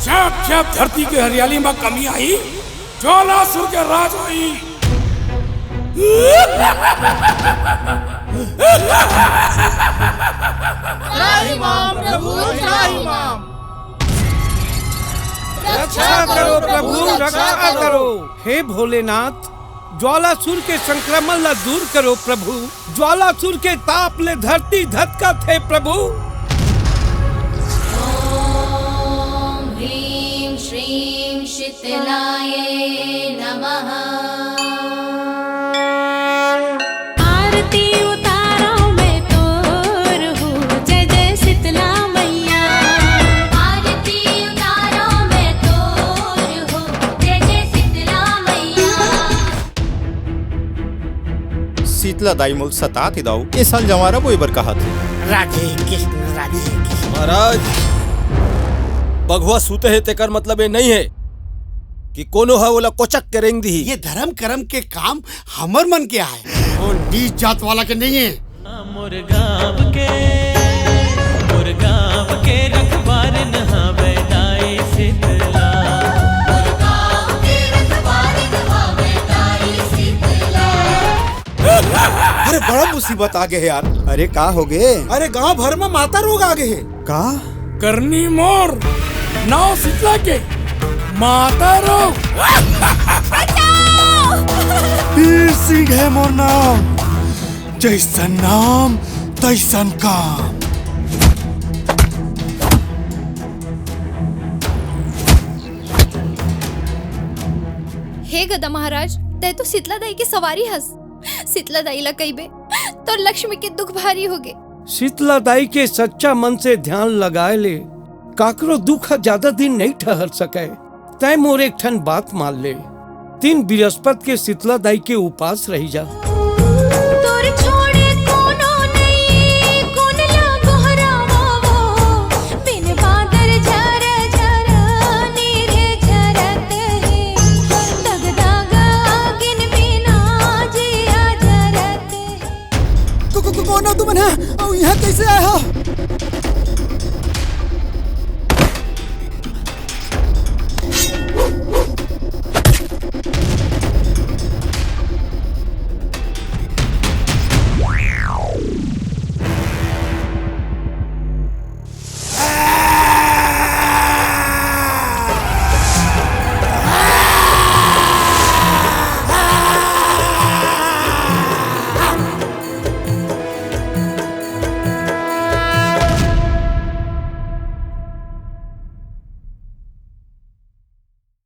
जब जब धरती की हरियाली में कमी आई, ज्वालासुर के राज हुई। प्रभु रक्षा करो प्रभु, रक्षा करो। हे भोलेनाथ, ज्वालासुर के संक्रमण ला दूर करो प्रभु। ज्वालासुर के ताप ले धरती धधका थे प्रभु। ओम ह्रीं श्रीं शीतलाय नमः। आरती उतारो मैं तोर हूँ, जय जय शीतला मैया। आरती उतारो मैं तोर हूँ, जय जय शीतला मैया। शीतला दाई मोल सतात दाऊ ए साल जवारा बोई बर कहा थे। राधे कृष्ण राधे कृष्ण। महाराज, बघवा सूते है तेकर मतलब ये नहीं है कि कोनो है ओला कोचक के रेंग दी। ये धर्म कर्म के काम हमर मन के है और नीच जात वाला के नहीं है। मुर्गाव के रखबार नहावे दाई शीतला। मुर्गाव के रखबार नहावे दाई शीतला। अरे बड़ा मुसीबत आ गए यार। अरे का हो गए? अरे गांव भर में माता रोग आ गए है। का करनी मोर नाव शीतला के माता रोग। वीर सिंह है मोर नाम, जैसन नाम तैसन काम। हे गदा महाराज, तय तो शीतला दाई की सवारी हस। शीतला दाई ला कही बे तो लक्ष्मी के दुख भारी हो गए। शीतला दाई के सच्चा मन से ध्यान लगाए ले, काकरो दुख ज्यादा दिन नहीं ठहर सके। तय मोर एक ठन बात मान ले, 3 बृहस्पति के शीतला दाई के उपास रही जा।